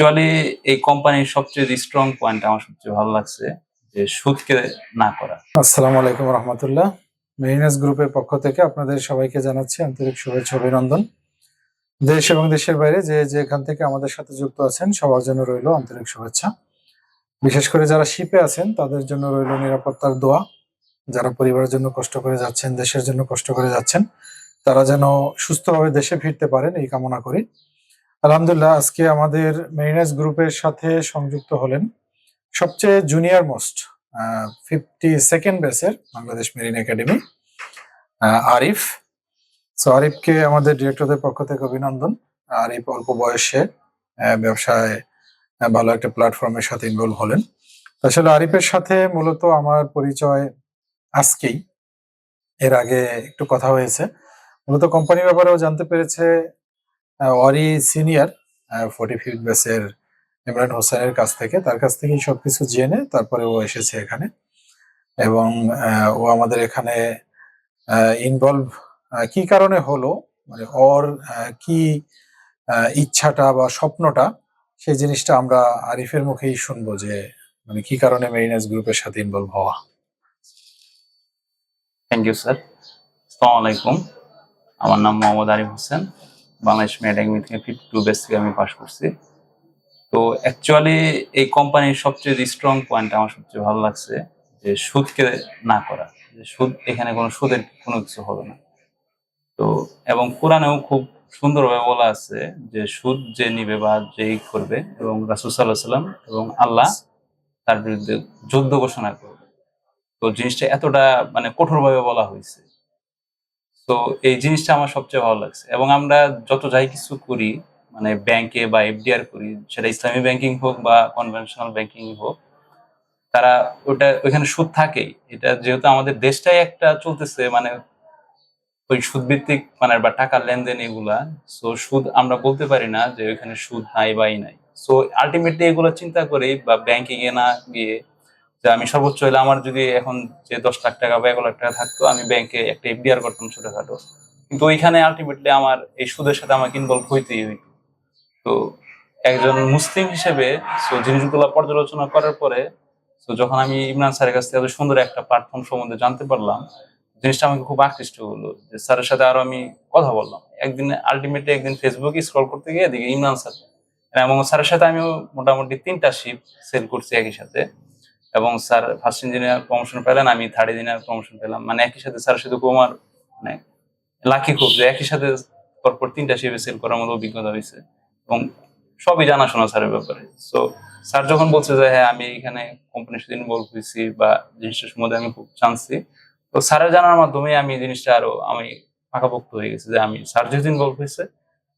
Actually এই কোম্পানির সবচেয়ে স্ট্রং পয়েন্ট আমার সবচেয়ে ভালো লাগছে যে সুদকে না করা। আসসালামু আলাইকুম রহমতুল্লাহ। মেরিনাস গ্রুপের পক্ষ থেকে আপনাদের সবাইকে জানাচ্ছি আন্তরিক শুভেচ্ছা অভিনন্দন। দেশ এবং দেশের বাইরে যে যেখান থেকে আমাদের সাথে যুক্ত আছেন সবার জন্য রইল আন্তরিক শুভেচ্ছা। বিশেষ করে যারা শিপে আছেন তাদের জন্য রইল নিরাপত্তার দোয়া। যারা পরিবারের জন্য কষ্ট করে যাচ্ছেন, দেশের জন্য কষ্ট করে যাচ্ছেন, তারা যেন সুস্থভাবে দেশে ফিরতে পারেন এই কামনা করি। আলহামদুলিল্লাহ, আজকে আমাদের মেরিনাস গ্রুপের সাথে সংযুক্ত হলেন সবচেয়ে জুনিয়র মোস্ট 52nd ব্যাচের বাংলাদেশ মেরিন একাডেমি আরিফ। আরিফকে আমাদের ডিরেক্টরদের পক্ষ থেকে অভিনন্দন। আরিফ অল্প বয়সে ব্যবসায় ভালো একটা প্ল্যাটফর্মের সাথে ইনভলভ হলেন। আসলে আরিফের সাথে মূলত আমার পরিচয় আজকেই, এর আগে একটু কথা হয়েছে। মূলত কোম্পানির ব্যাপারেও জানতে পেরেছে অরি সিনিয়র 45th ব্যাচের ইমরান হোসেনের কাছ থেকে, তার কাছ থেকেই সবকিছু জেনে তারপরে ও এসেছে এখানে এবং ও আমাদের এখানে ইনভলভ কি কারণে হলো, মানে ওর কি ইচ্ছাটা বা স্বপ্নটা, সেই জিনিসটা আমরা আরিফের মুখেই শুনবো যে মানে কি কারণে মেরিনাস গ্রুপের সাথে ইনভলভ হওয়া। Thank you sir. আসসালামু আলাইকুম, আমার নাম মোহাম্মদ আরিফ হোসেন। বাংলাদেশ মেরিন একাডেমি থেকে 52 ব্যাচ থেকে আমি পাশ করছি। তো অ্যাকচুয়ালি এই কোম্পানির সবচেয়ে স্ট্রং পয়েন্ট আমার সবচেয়ে ভালো লাগছে যে সুদকে না করা, যে সুদ এখানে কোনো সুদের কোনো কিছু হবে না। তো এবং কোরআনেও খুব সুন্দরভাবে বলা আছে যে সুদ যে নিবে বা যেই করবে, এবং রাসূল সাল্লাল্লাহু আলাইহি ওয়াসাল্লাম এবং আল্লাহ তার বিরুদ্ধে যুদ্ধ ঘোষণা করবে। তো জিনিসটা এতটা মানে কঠোরভাবে বলা হয়েছে। তো এই জিনিসটা আমার সবচেয়ে ভালো লাগছে। এবং আমরা যত যাই কিছু করি, মানে ব্যাংকে বা এফডিআর করি, সেটা ইসলামী ব্যাংকিং হোক বা কনভেনশনাল ব্যাংকিং হোক, তারা ওইখানে সুদ থাকেই। এটা যেহেতু আমাদের দেশটাই একটা চলতেছে মানে ওই সুদ ভিত্তিক মানে বা টাকার লেনদেন এগুলা, সো সুদ আমরা বলতে পারি না যে ওইখানে সুদ নাই বা নাই। সো আলটিমেটলি এগুলো চিন্তা করেই বা ব্যাংকিং এ না গিয়ে, যে আমি সর্বোচ্চ হলে আমার যদি এখন যে 10 লাখ টাকা বা 1 লাখ টাকা থাকতো, আমি ব্যাংকে একটা এফডিআর করতাম ছোটখাটো, কিন্তু ওইখানে আলটিমেটলি আমার এই সুদের সাথে আমাকে ইনভলভ হইতেই হইতো। তো একজন মুসলিম হিসেবে জিনিসগুলো পর্যালোচনা করার পরে যখন আমি ইমরান স্যারের কাছ থেকে এত সুন্দর একটা প্ল্যাটফর্ম সম্বন্ধে জানতে পারলাম, জিনিসটা আমাকে খুব আকৃষ্ট হলো। যে স্যারের সাথে আরো আমি কথা বললাম একদিন, আলটিমেটলি একদিন ফেসবুকে স্ক্রল করতে গিয়ে দেখি ইমরান স্যার, এবং স্যারের সাথে আমি মোটামুটি 3টা শিপ সেল করছি একই সাথে। এবং স্যার ফার্স্ট ইঞ্জিনিয়ার প্রমোশন পেলেন, আমি থার্ড ইঞ্জিনিয়ার প্রমোশন পেলাম। মানে একই সাথে স্যারের সাথে খুব আমার মানে লাকি খুব, যে একই সাথে পরপর 3টা শিপে সেল করার মতো অভিজ্ঞতা হয়েছে এবং সবই জানাশোনা স্যারের ব্যাপারে। সো স্যার যখন বলছে যে হ্যাঁ আমি এখানে কোম্পানির সাথে ইনভলভ হয়েছি বা জিনিসটার সম্বন্ধে আমি খুব জানছি, তো স্যারের জানার মাধ্যমে আমি জিনিসটা আরো আমি পাকাপোক্ত হয়ে গেছে যে আমি স্যার যেহেতু ইনভলভ হয়েছে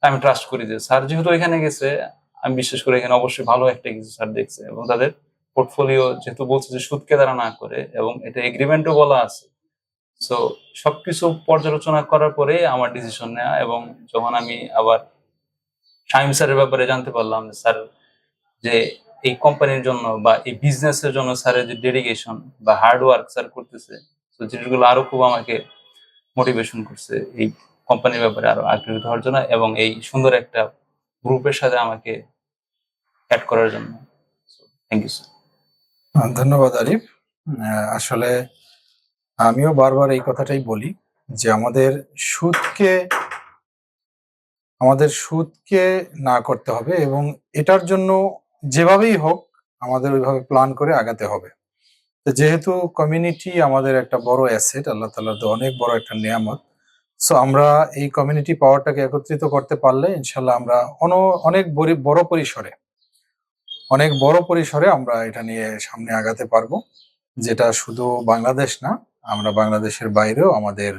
আমি ট্রাস্ট করি যে স্যার যেহেতু এখানে গেছে, আমি বিশ্বাস করি এখানে অবশ্যই ভালো একটা কিছু স্যার দেখছে। এবং তাদের পোর্টফোলিও যেহেতু বলছে যে সুদকে তারা না করে, এবং এটা এগ্রিমেন্টও বলা আছে। সো সবকিছু পর্যালোচনা করার পরে আমার ডিসিশন নেওয়া। এবং যখন আমি আবার শামীম স্যারের ব্যাপারে জানতে পারলাম যে স্যার যে এই কোম্পানির জন্য বা এই বিজনেসের জন্য স্যারের যে ডেডিকেশন বা হার্ড ওয়ার্ক স্যার করতেছে, তো জিনিসগুলো আরো খুব আমাকে মোটিভেশন করছে এই কোম্পানির ব্যাপারে আরো আগ্রহী হওয়ার জন্য এবং এই সুন্দর একটা গ্রুপের সাথে আমাকে অ্যাড করার জন্য। Thank you sir. ধন্যবাদ আরিফ। আসলে আমিও বারবার এই কথাটাই বলি যে আমাদের সুদকে না করতে হবে এবং এটার জন্য যেভাবেই হোক আমাদের ওইভাবে প্ল্যান করে আগাতে হবে। তো যেহেতু কমিউনিটি আমাদের একটা বড় অ্যাসেট, আল্লাহ তাআলার তো অনেক বড় একটা নিয়ামত। সো আমরা এই কমিউনিটি পাওয়ারটাকে একত্রিত করতে পারলে ইনশাল্লাহ আমরা অনেক বড় পরিসরে আমরা এটা নিয়ে সামনে আগাতে পারবো, যেটা শুধু বাংলাদেশ না, আমরা বাংলাদেশের বাইরেও আমাদের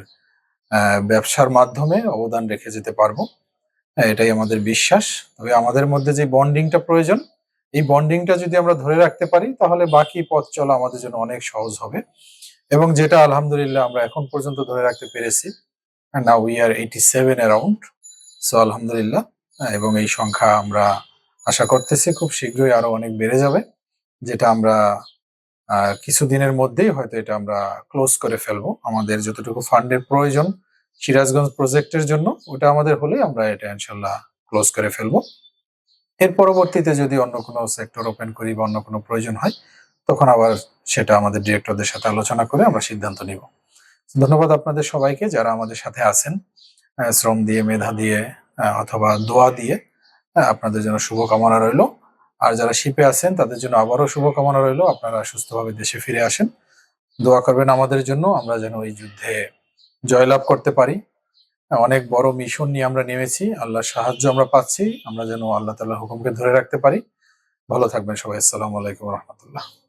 ব্যবসার মাধ্যমে অবদান রেখে যেতে পারবো। এটাই আমাদের বিশ্বাস। তবে আমাদের মধ্যে যে বন্ডিংটা প্রয়োজন, এই বন্ডিংটা যদি আমরা ধরে রাখতে পারি তাহলে বাকি পথ চলা আমাদের জন্য অনেক সহজ হবে, এবং যেটা আলহামদুলিল্লাহ আমরা এখন পর্যন্ত ধরে রাখতে পেরেছি। Now we are 87 around. So আলহামদুলিল্লাহ। এবং এই সংখ্যা আমরা আশা করতেছি খুব শীঘ্রই আরো অনেক বেড়ে যাবে, যেটা আমরা কিছুদিনের মধ্যেই হয়তো এটা আমরা ক্লোজ করে ফেলবো। আমাদের যতটুকু ফান্ডের প্রয়োজন সিরাজগঞ্জ প্রজেক্টের জন্য, ওটা আমাদের হলে আমরা এটা ইনশাল্লাহ ক্লোজ করে ফেলবো। এর পরবর্তীতে যদি অন্য কোনো সেক্টর ওপেন করি বা অন্য কোনো প্রয়োজন হয়, তখন আবার সেটা আমাদের ডিরেক্টরদের সাথে আলোচনা করে আমরা সিদ্ধান্ত নিব। ধন্যবাদ আপনাদের সবাইকে যারা আমাদের সাথে আছেন, শ্রম দিয়ে, মেধা দিয়ে, অথবা দোয়া দিয়ে। আপনাদের জন্য শুভকামনা রইল। আর যারা শিপে আছেন তাদের জন্য আবারও শুভকামনা রইল, আপনারা সুস্থভাবে দেশে ফিরে আসেন। দোয়া করবেন আমাদের জন্য, আমরা যেন এই যুদ্ধে জয়লাভ করতে পারি। অনেক বড় মিশন নিয়ে আমরা নেমেছি, আল্লাহর সাহায্য আমরা পাচ্ছি, আমরা যেন আল্লাহ তাআলার হুকুমকে ধরে রাখতে পারি। ভালো থাকবেন সবাই। আসসালামু আলাইকুম রহমতুল্লাহ।